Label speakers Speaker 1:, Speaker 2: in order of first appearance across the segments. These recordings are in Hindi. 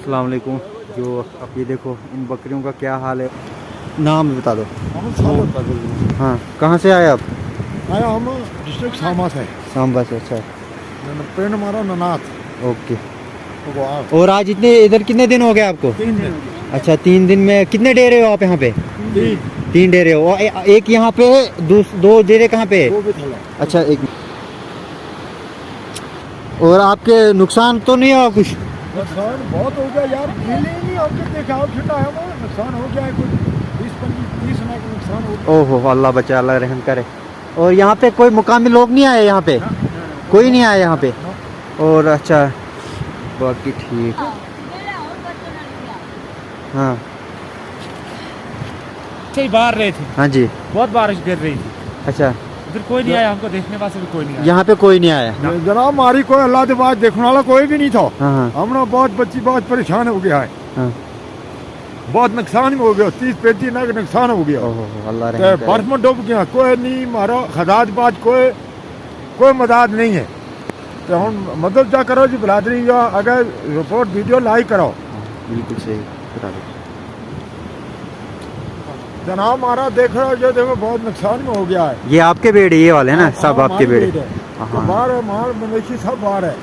Speaker 1: अस्सलाम वालेकुम। जो अब ये देखो इन बकरियों का क्या हाल है। नाम बता दो। हाँ, कहाँ से आए आप?
Speaker 2: आया हम डिस्ट्रिक्ट सामा से।
Speaker 1: सांबा से। अच्छा,
Speaker 2: पिंड हमारा ननाथ।
Speaker 1: ओके।
Speaker 2: भगवान।
Speaker 1: और आज इतने इधर कितने दिन हो गए आपको?
Speaker 2: 3 दिन।
Speaker 1: अच्छा, 3 दिन में कितने डेरे हो आप यहाँ पे? 3 डेरे हो। और एक यहाँ पे है, दो डेरे कहाँ पे है?
Speaker 2: वो भी थला।
Speaker 1: अच्छा, एक। और आपके नुकसान तो नहीं हुआ कुछ?
Speaker 2: नुकसान बहुत हो गया यार, मिले ही नहीं हमको, देखा ठंडा है वो नुकसान हो गया है, कुछ 20-25-30 लाख का नुकसान हो गया।
Speaker 1: ओहो, अल्लाह बचा, अल्लाह रहम करे। और यहाँ पे कोई मुकामी लोग नहीं आए यहाँ पे? कोई नहीं आया यहाँ पे? और अच्छा, बाकी ठीक। हाँ
Speaker 3: से बाहर रहे थे,
Speaker 1: हाँ जी।
Speaker 3: बहुत बारिश गिर रही थी,
Speaker 1: अच्छा,
Speaker 3: उधर कोई नहीं आया, हमको देखने वास्ते भी कोई नहीं आया।
Speaker 1: यहाँ पे कोई नहीं आया?
Speaker 2: जनाब हमारी कोई अल्लाह के बाद देखने वाला कोई भी नहीं था।
Speaker 1: हाँ हाँ
Speaker 2: हमने बहुत बच्ची बहुत परेशान हो गया है,
Speaker 1: हाँ।
Speaker 2: बहुत नुकसान हो गया, 30-35 लाख नुकसान हो गया।
Speaker 1: ओहो, अल्लाह
Speaker 2: तो
Speaker 1: रहम करे।
Speaker 2: बर्फ में डूब गया, कोई नहीं मारो खदाज बाज, कोई मदद नहीं है। तो हम मदद क्या करो जी, बिरादरी या अगर रिपोर्ट वीडियो लाइक करो।
Speaker 1: बिल्कुल सही बता दो।
Speaker 2: जनाब हमारा देख रहे हो, जो देखो बहुत नुकसान में हो गया है।
Speaker 1: ये आपके बेड़े, ये वाले ना सब आपके बेड़े?
Speaker 2: तो
Speaker 1: हाँ।
Speaker 2: बाहर है, माल मवेशी सब बाहर है,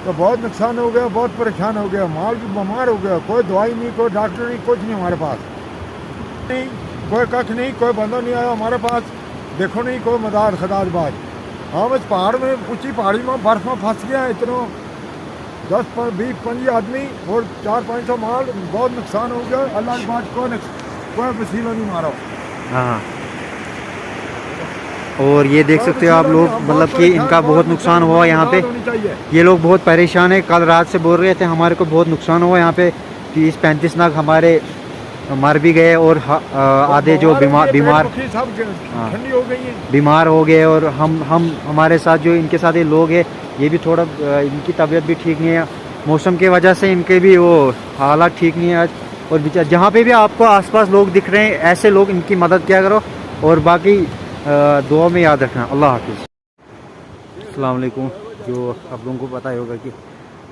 Speaker 2: तो बहुत नुकसान हो गया, बहुत परेशान हो गया, माल भी बीमार हो गया, कोई दवाई नहीं, कोई डॉक्टर नहीं, कुछ नहीं हमारे पास, नहीं कोई कख नहीं, कोई बंदा नहीं आया हमारे पास, देखो नहीं कोई मदद खदाज बाज। हम इस पहाड़ में, ऊंची पहाड़ी में बर्फ में फंस गया, इतना 10-20-25 आदमी और 400-500 माल, बहुत नुकसान हो गया। अल्लाह की बात कोई वसीला नहीं मारा।
Speaker 1: हाँ। और ये देख सकते हो आप लोग, मतलब कि इनका बहुत नुकसान हुआ यहाँ पे। ये लोग बहुत परेशान है, कल रात से बोल रहे थे हमारे को बहुत नुकसान हुआ यहाँ पे, 30-35 लाख हमारे मर भी गए, और आधे जो बीमार बीमार हो गए। और हम हमारे साथ जो इनके साथ ये लोग हैं, ये भी थोड़ा इनकी तबीयत भी ठीक नहीं है, मौसम की वजह से इनके भी वो हालात ठीक नहीं है आज। और बेचारा जहाँ पे भी आपको आसपास लोग दिख रहे हैं, ऐसे लोग इनकी मदद किया करो, और बाकी दुआ में याद रखना। अल्लाह हाफिज़। अस्सलाम वालेकुम। जो आप लोगों को पता ही होगा कि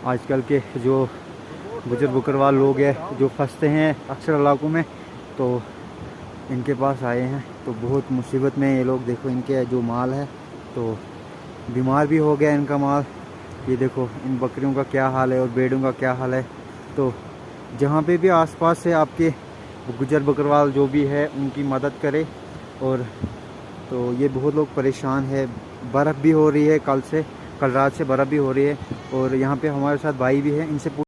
Speaker 1: आजकल के जो गुजर बकरवाल लोग हैं, जो फंसते हैं अक्सर इलाकों में, तो इनके पास आए हैं, तो बहुत मुसीबत में ये लोग। देखो इनके जो माल है, तो बीमार भी हो गया इनका माल। ये देखो इन बकरियों का क्या हाल है और भेड़ों का क्या हाल है। तो जहाँ पे भी आसपास से आपके गुजर बकरवाल जो भी है, उनकी मदद करें। और तो ये बहुत लोग परेशान है, बर्फ़ भी हो रही है, कल रात से बर्फ़ भी हो रही है। और यहाँ पे हमारे साथ भाई भी है, इनसे